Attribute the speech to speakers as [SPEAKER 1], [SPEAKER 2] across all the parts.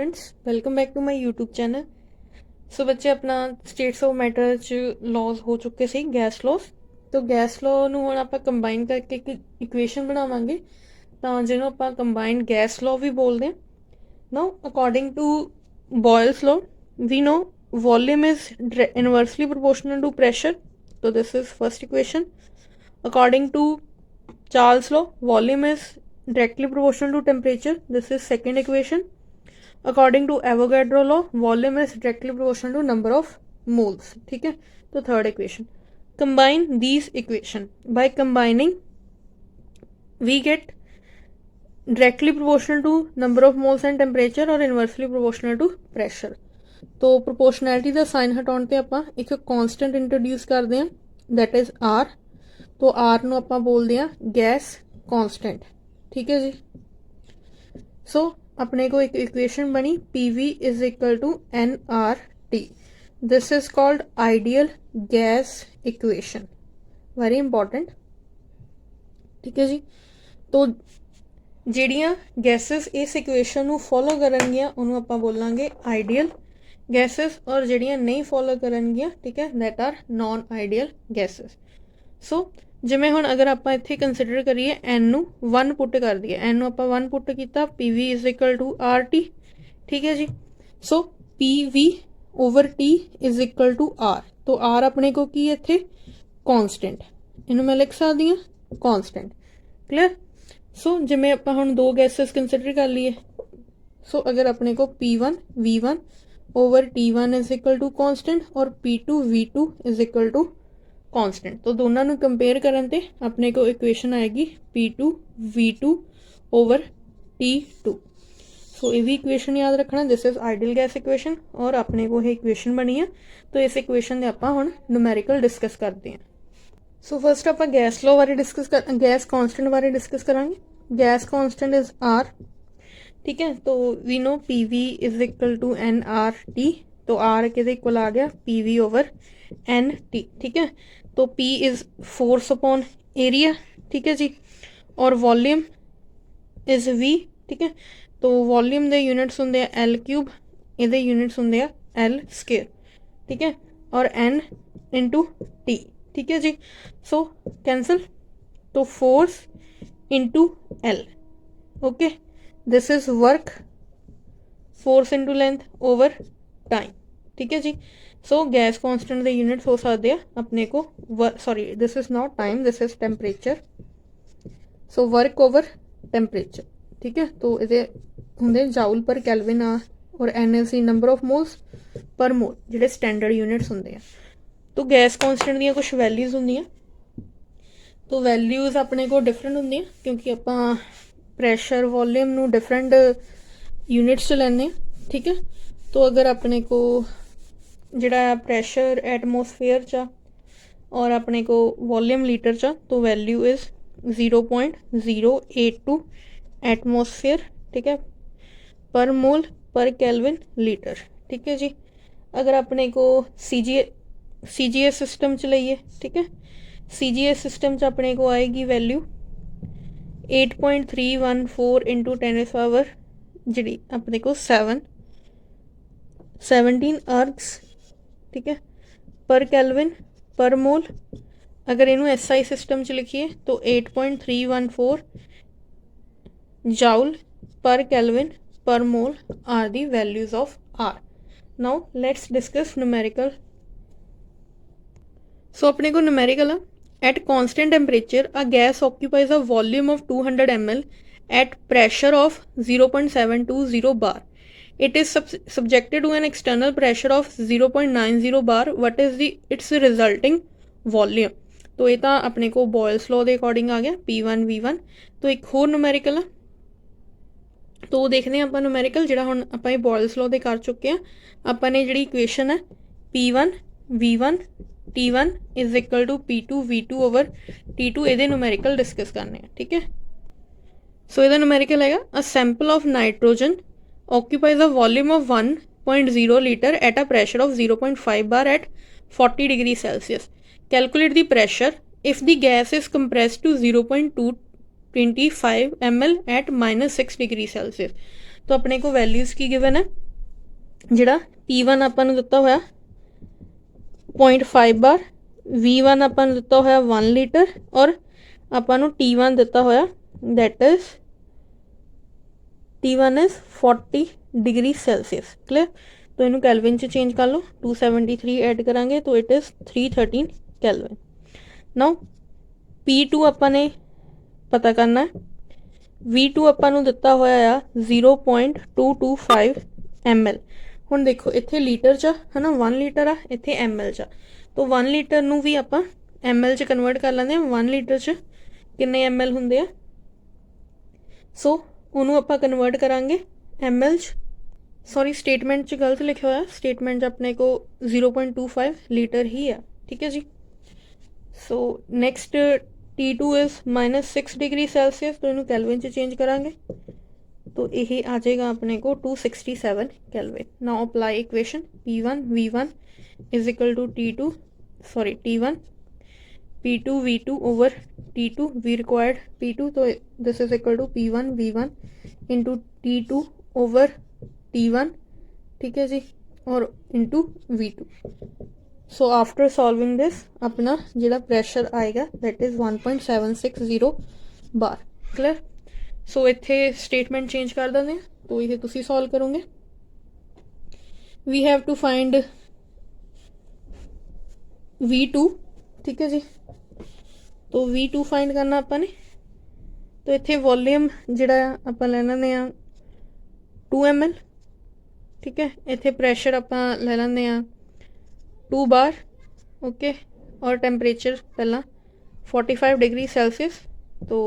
[SPEAKER 1] Students welcome back to my YouTube channel. So बच्चे अपना states of matter च laws हो चुके सी गैस लॉज। तो गैस लॉ ਨੂੰ ਹੁਣ ਆਪਾਂ ਕੰਬਾਈਨ ਕਰਕੇ ਇੱਕ ਇਕੁਏਸ਼ਨ ਬਣਾਵਾਂਗੇ ਤਾਂ ਜਿਹਨੂੰ ਆਪਾਂ ਕੰਬਾਈਨਡ ਗੈਸ ਲॉ ਵੀ ਬੋਲਦੇ ਹਾਂ। Now according to Boyle's law we know volume is inversely proportional to pressure. So this is first equation. According to Charles law, volume is directly proportional to temperature. This is second equation. According to Avogadro law, volume is directly proportional to number of moles. ठीक है, तो third equation. Combine these equation. By combining, we get directly proportional to number of moles and temperature or inversely proportional to pressure. तो proportionality का sign हटाने ते आपां एक constant introduce करते हैं दैट इज आर। तो आर नूं आपां बोलते हैं गैस कॉन्सटेंट। ठीक है जी। सो अपने को एक इक्वेशन बनी P V is equal to N R T. This is called ideal gas equation, very important. ठीक है जी। तो ਜਿਹੜੀਆਂ ਗੈसेस इस इक्वेशन ਨੂੰ फॉलो ਕਰਨਗੀਆਂ ਉਹਨੂੰ ਆਪਾਂ ਬੋਲਾਂਗੇ ਆਈਡੀਅਲ गैसेस और ਜਿਹੜੀਆਂ नहीं फॉलो ਕਰਨਗੀਆਂ ठीक है that are non ideal gases. So ਜਿਵੇਂ ਹੁਣ ਅਗਰ ਆਪਾਂ ਇੱਥੇ ਕੰਸੀਡਰ ਕਰੀਏ n ਨੂੰ 1 ਪੁੱਟ ਕਰ ਦਈਏ, n ਨੂੰ ਆਪਾਂ 1 ਪੁੱਟ ਕੀਤਾ pv is equal to rt। ठीक है जी। So pv over t is equal to r। तो r ਆਪਣੇ ਕੋ ਕੀ ਇੱਥੇ ਕਨਸਟੈਂਟ, ਇਹਨੂੰ ਮੈਂ ਲਿਖ ਸਕਦੀ ਹਾਂ ਕਨਸਟੈਂਟ। ਕਲੀਅਰ। ਸੋ ਜਿਵੇਂ ਆਪਾਂ ਹੁਣ ਦੋ ਗੈसेस ਕੰਸੀਡਰ ਕਰ ਲਈਏ, ਸੋ ਅਗਰ ਆਪਣੇ ਕੋ p1 v1 over T1 is equal to constant और P2 V2 is equal to constant. तो दोनों ਨੂੰ कंपेयर करन ते अपने को इक्वेशन आएगी P2 V2 ओवर T2। सो ये भी इक्वेशन याद रखना, this is ideal gas equation और अपने को ये इक्वेशन बनी है। तो इस इक्वेशन दे आपां हुण न्यूमेरिकल डिस्कस करते हैं। सो फर्स्ट आपां गैस लॉ बारे डिस्कस कर गैस कॉन्सटेंट बारे डिस्कस करांगे। Gas constant is R। ठीक है। तो we know P V is equal to N R T. तो आर के इक्वल आ गया P V over N T. ठीक है। तो P is force upon area. ठीक है जी। और वॉल्यूम इज वी। ठीक है। तो वॉल्यूम दे यूनिट्स होंगे एल क्यूब, ये यूनिट्स होंगे एल स्केयर। ठीक है। और एन इंटू टी। ठीक है जी। So cancel. तो force into L. Okay. This is work, force into length over time. ठीक है जी। सो गैस कॉन्सटेंट के यूनिट्स हो सकते हैं अपने को sorry this is not time, this is temperature. So work over temperature. ठीक है। तो ये होंगे जाउल पर कैलविन आ और n is the number of moles per mole, जिहड़े स्टैंडर्ड यूनिट्स होंगे। तो गैस कॉन्सटेंट दी कुछ वैल्यूज होंगे। तो वैल्यूज अपने को डिफरेंट होंगे क्योंकि आपां प्रैशर वॉल्यूम नू डिफरेंट यूनिट्स च लैने। ठीक है। तो अगर अपने को जिहड़ा प्रैशर एटमोसफेयर चा और अपने को वॉल्यूम लीटर चा, तो वैल्यू इज 0.082 एटमोसफेयर। ठीक है। पर मोल पर केल्विन लीटर। ठीक है जी। अगर अपने को सी जी एस सिस्टम च लईए, ठीक है, सी जी एस सिस्टम च अपने को आएगी वैल्यू 8.314 इंटू 10 पावर जी अपने को 17 अर्थ्स। ठीक है। पर केल्विन पर मोल। अगर इनू एस आई सिस्टम च लिखिए तो 8.314 joule per Kelvin per mole are the values of R. Now let's discuss numerical. So अपने को numerical At constant temperature, a gas occupies a volume of 200 ml at pressure of 0.720 bar. It is subjected to an external pressure of 0.90 bar. What is its resulting volume? तो ये तो अपने को Boyle's law के according आ गया P1 V1। तो एक होर न्यूमेरिकल है, तो देखने हैं ਆਪਾਂ न्यूमेरिकल ਜਿਹੜਾ ਹੁਣ ਆਪਾਂ ਇਹ ਬॉयल्स लॉ ਦੇ ਕਰ ਚੁੱਕੇ ਆ। ਆਪਾਂ ਨੇ ਜਿਹੜੀ ਇਕੁਏਸ਼ਨ ਹੈ P1 V1 T1 is equal to P2 V2 over T2 ये न्यूमेरिकल डिस्कस करने हैं। ठीक है। सो ये न्यूमेरिकल है a sample of nitrogen occupies a volume of 1.0 litre at a pressure of 0.5 bar at 40 degree Celsius. Calculate the pressure if the gas is compressed to 0.225 ml at -6 degree Celsius. तो अपने को values की given है, जिहड़ा P1 आपां नूं दिता होया 0.5 बार, V1 आपां नूं दिता होया 1 लीटर और आपां नूं T1 दिता होया that is T1 is 40 degree Celsius. Clear. तो इनू कैलविन च चेंज कर लो, 273 ऐड करांगे तो it is 313 kelvin. Now P2 आपां ने पता करना है, V2 आपां नूं दिता होया आ 0.225 ml। हुण देखो इत्थे लीटर च है ना, 1 लीटर आ, इत्थे ml च, तो 1 लीटर नूं भी आपां ml च कन्वर्ट कर लैंदे आ। 1 लीटर च किन्ने ml हुंदे आ, सो ਉਹਨੂੰ ਆਪਾਂ कन्वर्ट करांगे ml च। सॉरी स्टेटमेंट च गलत लिखा होया, स्टेटमेंट च अपने को 0.25 लीटर ही है, ठीक है जी। So next T2 is -6 degree Celsius, तो इनू कैलविन च चेंज करांगे तो यही आ जाएगा अपने को 267 kelvin. Now apply equation P1 V1 is equal to T2 sorry T1 P2 V2 over T2, we required P2, तो this is equal to P1 V1 into T2 over T1, ठीक है जी, और into V2। So after solving this अपना जिहड़ा pressure आएगा that is 1.760 bar. Clear. So इत्थे statement change कर देंगे, तो ये तुसी सॉल्व करोगे। We have to find V2, ठीक है जी, तो V2 फाइंड करना अपन ने, तो इत्थे वॉल्यूम जिहड़ा आपां ले लैंदे आ 2 ml, ठीक है। इत्थे प्रैशर आपां ले लैंदे आ 2 बार, ओके, और टैंपरेचर पहला 45 डिग्री सैल्सीयस, तो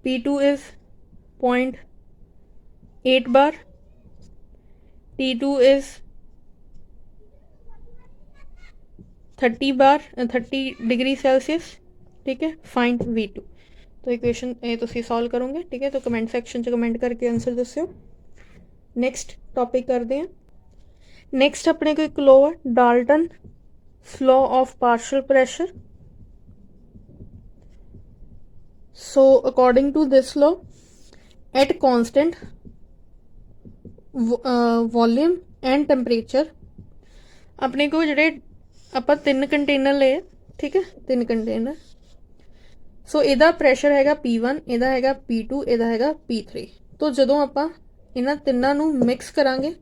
[SPEAKER 1] P2 is 0.8 bar, T2 is 30 bar 30 degree Celsius, ठीक है। फाइंड V2, तो इक्वेशन ये तुसी सॉल्व करोगे, ठीक है। तो कमेंट सैक्शन च कमेंट करके आंसर दस्यो। नैक्सट टॉपिक करते हैं। नैक्सट अपने को एक लॉ है Dalton law of partial pressure. So according to this law at constant volume and temperature अपने को जिहड़े ਆਪਾਂ 3 कंटेनर लए, ठीक है, 3 कंटेनर। सो ਇਹਦਾ ਪ੍ਰੈਸ਼ਰ ਹੈਗਾ P1, ਇਹਦਾ ਹੈਗਾ P2, ਇਹਦਾ ਹੈਗਾ P3। तो ਜਦੋਂ ਆਪਾਂ ਇਹਨਾਂ ਤਿੰਨਾਂ ਨੂੰ ਮਿਕਸ ਕਰਾਂਗੇ,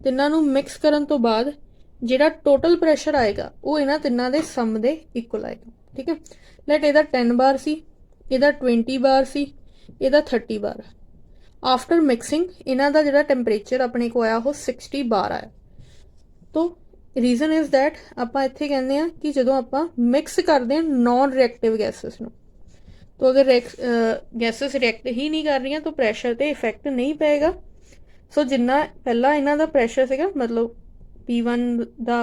[SPEAKER 1] ਤਿੰਨਾਂ ਨੂੰ ਮਿਕਸ ਕਰਨ ਤੋਂ ਬਾਅਦ ਜਿਹੜਾ ਟੋਟਲ ਪ੍ਰੈਸ਼ਰ ਆਏਗਾ ਉਹ ਇਹਨਾਂ ਤਿੰਨਾਂ ਦੇ ਸਮ ਦੇ ਇਕੁਅਲ ਆਏਗਾ, ਠੀਕ ਹੈ। ਲੈਟ ਇਹਦਾ 10 ਬਾਰ ਸੀ, ਇਹਦਾ 20 ਬਾਰ ਸੀ, ਇਹਦਾ 30 ਬਾਰ। ਆਫਟਰ ਮਿਕਸਿੰਗ ਇਹਨਾਂ ਦਾ ਜਿਹੜਾ ਟੈਂਪਰੇਚਰ ਆਪਣੇ ਕੋ ਆਇਆ ਉਹ 60 ਬਾਰ ਆਇਆ। तो रीजन इज़ दैट ਆਪਾਂ ਇੱਥੇ ਕਹਿੰਦੇ ਆ ਕਿ ਜਦੋਂ ਆਪਾਂ ਮਿਕਸ ਕਰਦੇ ਆ नॉन रिएक्टिव गैसेस ਨੂੰ, तो अगर गैसेस रिएक्ट ही नहीं कर रही तो प्रैशर ਤੇ इफेक्ट नहीं पेगा। सो जिन्ना पहला इन्हां दा प्रैशर सीगा मतलब P1 ਦਾ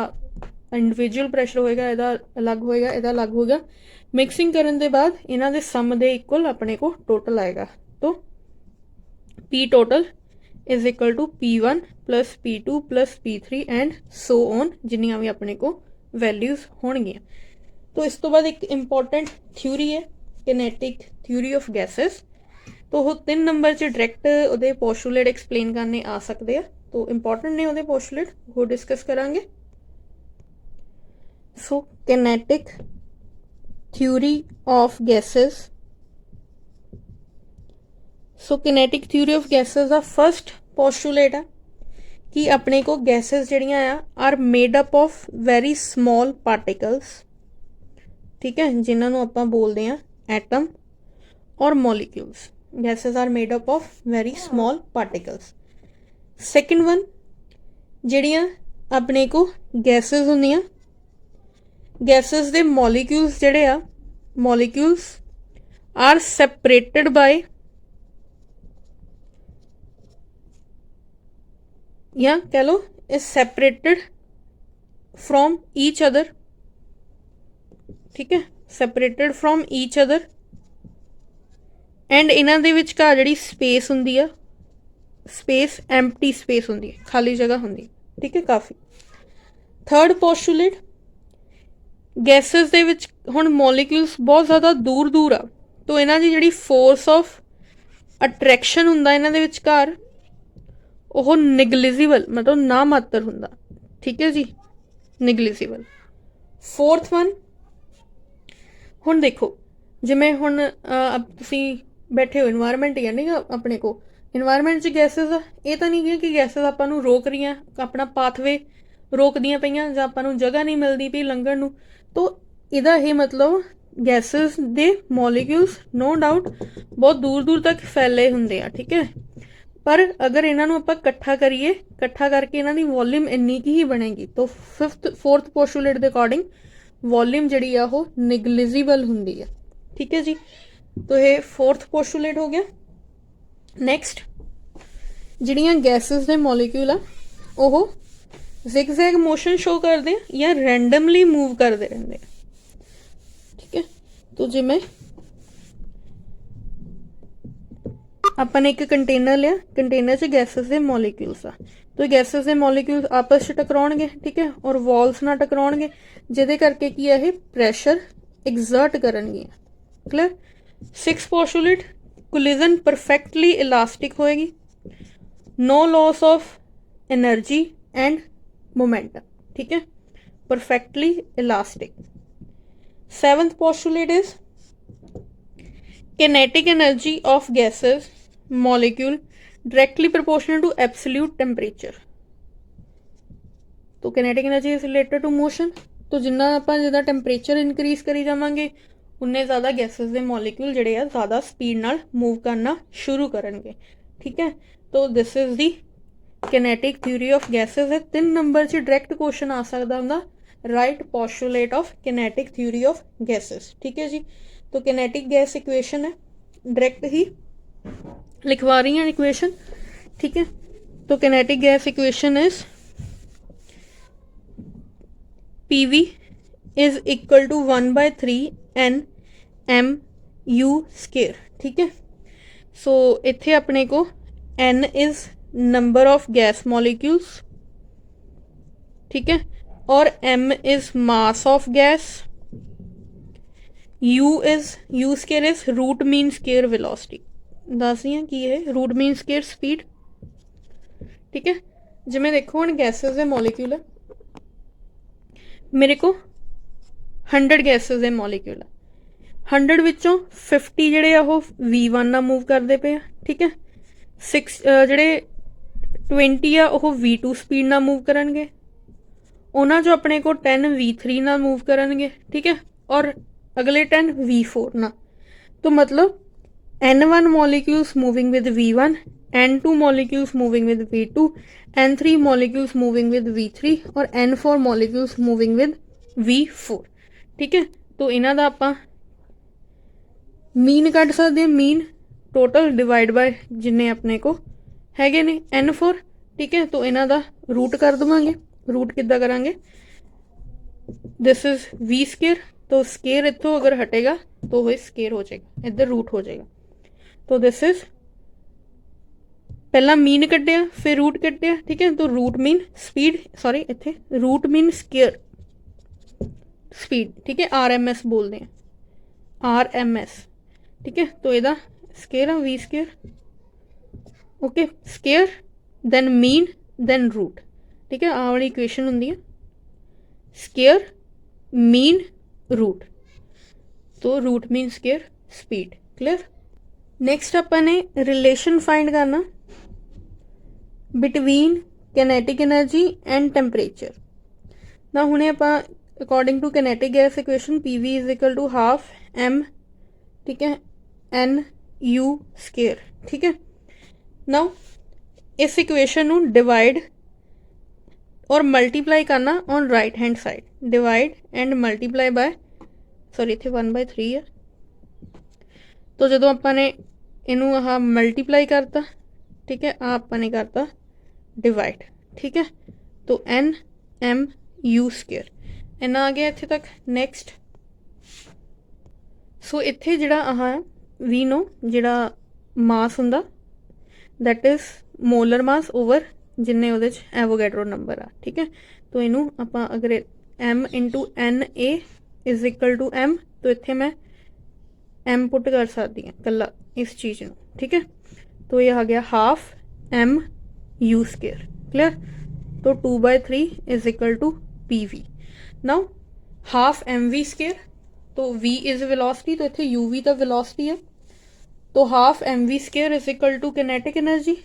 [SPEAKER 1] इंडिविजुअल प्रैशर होएगा, ਇਹਦਾ अलग होएगा, ਇਹਦਾ अलग होगा। मिक्सिंग करन दे बाद इन्हां दे सम दे इक्वल अपने को टोटल आएगा। तो P total is equal to P1 plus P2 plus P3 and so on, जिन्नियां भी अपने को वैल्यूज होणगियां। तो इस तो बाद एक इंपॉर्टेंट थ्योरी है किनेटिक थ्योरी ऑफ गैसेस। तो वो 3 नंबर च डायरैक्ट उहदे पोस्टुलेट एक्सप्लेन करने आ सकते हैं, तो इंपॉर्टेंट ने उहदे पोस्टुलेट वो डिस्कस करांगे। So kinetic theory of gases. So kinetic theory of gases का फर्स्ट पोस्टुलेट है कि अपने को गैसेस जड़ियाँ are made up of very small particles, ठीक है, जिन्होंने आप बोलते हैं एटम और molecules. Gases are made up of very small particles. Second one जड़ियाँ अपने को गैसेस होंदियां, गैसेस दे मॉलिक्यूल्स जड़े आ मॉलिक्यूल्स आर सैपरेटेड बाय या कह लो is separated from each other, ठीक है, सैपरेटेड फ्रॉम ईच अदर एंड इन्हां दे विचकार जिहड़ी स्पेस हुंदी आ, स्पेस एम्प्टी स्पेस हुंदी है, खाली जगह हुंदी है, ठीक है, काफ़ी। थर्ड पोस्टुलेट गैसेस दे विच हुण मॉलिक्यूल्स बहुत ज़्यादा दूर दूर आ, तो इन्हां दी जिहड़ी फोर्स ऑफ ਅਟਰੈਕਸ਼ਨ ਹੁੰਦਾ ਇਹਨਾਂ ਦੇ ਵਿਚਕਾਰ ਉਹ ਨਿਗਲੀਜੀਬਲ ਮਤਲਬ ਨਾ ਮਾਤਰ ਹੁੰਦਾ। ਠੀਕ ਹੈ ਜੀ, ਨਿਗਲੀਜੀਬਲ। ਫੋਰਥ ਵਨ, ਹੁਣ ਦੇਖੋ ਜਿਵੇਂ ਹੁਣ ਤੁਸੀਂ ਬੈਠੇ ਹੋ ਇਨਵਾਇਰਮੈਂਟ ਹੀ ਹੈ ਨਹੀਂ ਆਪਣੇ ਕੋਲ, ਇਨਵਾਇਰਮੈਂਟ 'ਚ ਗੈਸਿਸ ਆ, ਇਹ ਤਾਂ ਨਹੀਂ ਹੈ ਕਿ ਗੈਸਿਸ ਆਪਾਂ ਨੂੰ ਰੋਕ ਰਹੀਆਂ, ਆਪਣਾ ਪਾਥਵੇ ਰੋਕਦੀਆਂ ਪਈਆਂ ਜਾਂ ਆਪਾਂ ਨੂੰ ਜਗ੍ਹਾ ਨਹੀਂ ਮਿਲਦੀ ਪਈ ਲੰਘਣ ਨੂੰ। ਤਾਂ ਇਹਦਾ ਇਹ ਮਤਲਬ ਗੈਸਿਸ ਦੇ ਮੋਲੀਕਿਊਲਸ ਨੋ ਡਾਊਟ ਬਹੁਤ ਦੂਰ ਦੂਰ ਤੱਕ ਫੈਲੇ ਹੁੰਦੇ ਆ। ਠੀਕ ਹੈ, ਪਰ ਅਗਰ ਇਹਨਾਂ ਨੂੰ ਆਪਾਂ ਇਕੱਠਾ ਕਰੀਏ, ਇਕੱਠਾ ਕਰਕੇ ਇਹਨਾਂ ਦੀ ਵੋਲਿਊਮ ਇੰਨੀ ਕੀ ਹੀ ਬਣੇਗੀ। ਤਾਂ ਫੋਰਥ ਪੋਸਟੂਲੇਟ ਦੇ ਅਕੋਰਡਿੰਗ ਵੋਲਿਊਮ ਜਿਹੜੀ ਆ ਉਹ ਨਿਗਲੀਜੀਬਲ ਹੁੰਦੀ ਆ। ਠੀਕ ਹੈ ਜੀ, ਤਾਂ ਇਹ ਫੋਰਥ ਪੋਸਟੂਲੇਟ ਹੋ ਗਿਆ। ਨੈਕਸਟ, ਜਿਹੜੀਆਂ ਗੈਸਿਸ ਦੇ ਮੋਲੀਕਿਊਲ ਆ ਉਹ ਜ਼ਿਗਜ਼ੈਗ ਮੋਸ਼ਨ ਸ਼ੋ ਕਰਦੇ ਆ ਜਾਂ ਰੈਂਡਮਲੀ ਮੂਵ ਕਰਦੇ ਰਹਿੰਦੇ ਆ। ਠੀਕ ਹੈ, ਤਾਂ ਜਿਵੇਂ ਆਪਾਂ ਨੇ ਇੱਕ ਕੰਟੇਨਰ ਲਿਆ, ਕੰਟੇਨਰ 'ਚ ਗੈਸਿਸ ਦੇ ਮੋਲੀਕਿਊਲਸ ਆ, ਤਾਂ ਗੈਸਿਸ ਦੇ ਮੋਲੀਕਿਊਲਸ ਆਪਸ 'ਚ ਟਕਰਾਉਣਗੇ। ਠੀਕ ਹੈ, ਔਰ ਵਾਲਸ ਨਾਲ ਟਕਰਾਉਣਗੇ, ਜਿਹਦੇ ਕਰਕੇ ਕੀ ਆ ਇਹ ਪ੍ਰੈਸ਼ਰ ਐਗਜ਼ਰਟ ਕਰਨਗੀਆਂ। Clear. 6 postulate, collision perfectly elastic ਹੋਏਗੀ, no loss of energy and momentum. ठीक है, perfectly elastic. 7th postulate is kinetic energy of gases molecule directly proportional to absolute temperature। तो kinetic energy is related to motion। तो जिन्ना ਆਪਾਂ ਜਿੱਦਾਂ temperature increase ਕਰੀ ਜਾਵਾਂਗੇ ਉਨੇ ਜ਼ਿਆਦਾ ਗੈसेस ਦੇ ਮੋਲੀਕਿਊਲ ਜਿਹੜੇ ਆ ਜ਼ਿਆਦਾ ਸਪੀਡ ਨਾਲ ਮੂਵ ਕਰਨਾ ਸ਼ੁਰੂ ਕਰਨਗੇ। ਠੀਕ ਹੈ, तो this is the kinetic theory of gases है। 3 नंबर च डायरेक्ट क्वेश्चन आ सकता होंगे, right postulate of kinetic theory of gases. ठीक है जी, तो किनेटिक गैस इक्वेशन है, डायरेक्ट ही लिखवा रही हैं इक्वेशन। ठीक है, तो kinetic gas equation is PV is equal to 1/3 NMU square. ठीक है, सो इत्थे अपने को N is number of gas molecules. ठीक है, और M is mass of gas, U square is root mean square velocity. दस दियां की है रूट मीन स्केयर स्पीड। ठीक है, जिमें देखो हम गैसेस दे मॉलिक्यूल है, मेरे को 100 गैसेस दे मॉलिक्यूल है, 100 विचों 50 ਜਿਹੜੇ ਆ ਉਹ V1 ਨਾਲ मूव करते पे। ठीक है, 6 ਜਿਹੜੇ 20 ਆ ਉਹ V2 ਸਪੀਡ ਨਾਲ मूव ਕਰਨਗੇ, ਉਹਨਾਂ 'ਚੋਂ ਆਪਣੇ ਕੋਲ 10 V3 ਨਾਲ मूव ਕਰਨਗੇ। ਠੀਕ ਹੈ, ਔਰ ਅਗਲੇ 10 V4 ਨਾਲ। तो मतलब N1 molecules moving with V1, N2 molecules moving with V2, N3 molecules moving with V3 और N4 molecules moving with V4। ठीक है, तो इन्हां दा आपां मीन कढ सकदे हां, मीन टोटल डिवाइड बाय जिन्ने अपने को हैगे ने N4। ठीक है, तो इन्हां दा रूट कर देवांगे। रूट किद्दां करांगे, दिस इज V स्केयर, तो स्केयर इत्थों अगर हटेगा तो वह स्केयर हो जाएगा, इधर रूट हो जाएगा। तो दिस इज पहला मीन कड्डिया फिर रूट कड्डिया। ठीक है, तो रूट मीन स्पीड, सॉरी इत्थे रूट मीन स्केयर स्पीड। ठीक है, RMS बोलते हैं, RMS। ठीक है, तो इहदा स्केयर है V square. Okay, square then mean then root. ठीक है, आ वाली इक्वेशन होंदी है स्केयर मीन रूट, तो root mean square speed. Clear. Next अपने रिलेशन फाइंड करना between kinetic energy and temperature. ना हुणे आप according to kinetic gas equation PV is equal to half M। ठीक है, NU स्केयर। ठीक है, नाउ इस इक्वेशन नू डिवाइड और मल्टीप्लाई करना on right hand side, divide and multiply by, sorry इत्थे 1/3 है। तो जो आपने इनू आह मल्टीप्लाई करता, ठीक है, आपने करता डिवाइड। ठीक है, तो NMU स्केयर इन्ना आ गया इत्थे तक। नैक्सट, सो इत्थे जिहड़ा आह वी नो जिहड़ा मास हुंदा that is molar mass over जिन्ने उहदे च एवोगैड्रो नंबर आ। ठीक है, तो इनू आपां अगर M into NA is equal to M, तो इत्थे मैं M पुट कर सकती हाँ कला इस चीज़ में। ठीक है, तो ये आ गया half M U square. Clear? तो 2/3 is equal to P V. Now half M V square, तो v इज वेलोसिटी, तो इतने यू वी तो वेलोसिटी है, तो half M V square is equal to kinetic energy,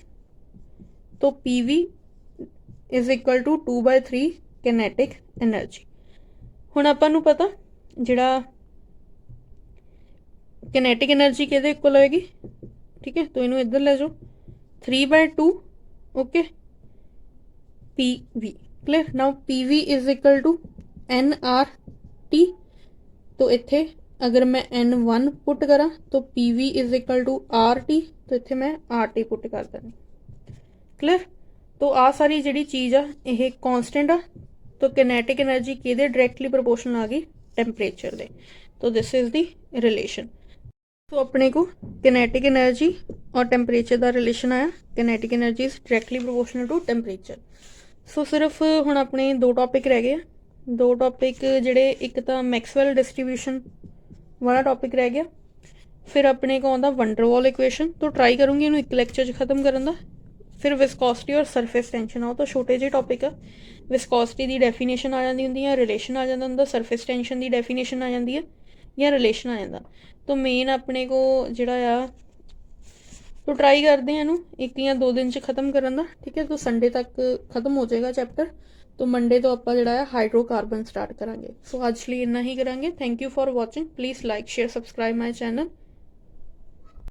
[SPEAKER 1] तो P V is equal to 2/3 kinetic energy. हुण आपां नूं पता जिहड़ा किनेटिक एनर्जी किहदे इक्वल होएगी, ठीक है, तो इनू इधर ले जाओ 3/2 okay P V. Clear? Now P V is equal to N R T, तो इत्थे अगर मैं N1 पुट करा तो P V is equal to R T, तो इत्थे मैं आर टी पुट कर देनी। क्लियर? तो आ सारी जिहड़ी चीज़ आ यह कॉन्सटेंट आ, तो किनेटिक एनर्जी किहदे डायरैक्टली प्रोपोर्शनल आ गई, टेंपरेचर दे। तो दिस इज द रिलेशन। तो अपने को किनेटिक एनर्जी और टेंपरेचर का रिलेशन आया, kinetic energy is directly proportional to temperature. So सिर्फ हुण अपने दो टॉपिक रह गए, दो टॉपिक जिहड़े एक तो मैक्सवैल डिस्ट्रीब्यूशन वाला टॉपिक रह गया, फिर अपने को आउंदा वंडरवॉल इक्वेशन। तो ट्राई करूँगी इनू एक लैक्चर च खत्म करन दा। फिर विस्कोसिटी और सरफेस टेंशन आओ, तो छोटे जे टॉपिक आ, विस्कोसिटी की डेफिनेशन आ जाती होंगी, रिलेशन आ जाता होंदा, सरफेस टेंशन की डेफिनेशन आ जाती है या रिलेशन आ जाता। तो मेन अपने को जिहड़ा आ, तो ट्राई करते हैं इनू एक या दो दिन च खत्म करन दा, ठीक है। तो संडे तक खत्म हो जाएगा चैप्टर, तो मंडे तो आप जिहड़ा है हाइड्रोकार्बन स्टार्ट करांगे। सो आज लिए इन्ना ही करांगे। Thank you for watching. Please like share subscribe my channel.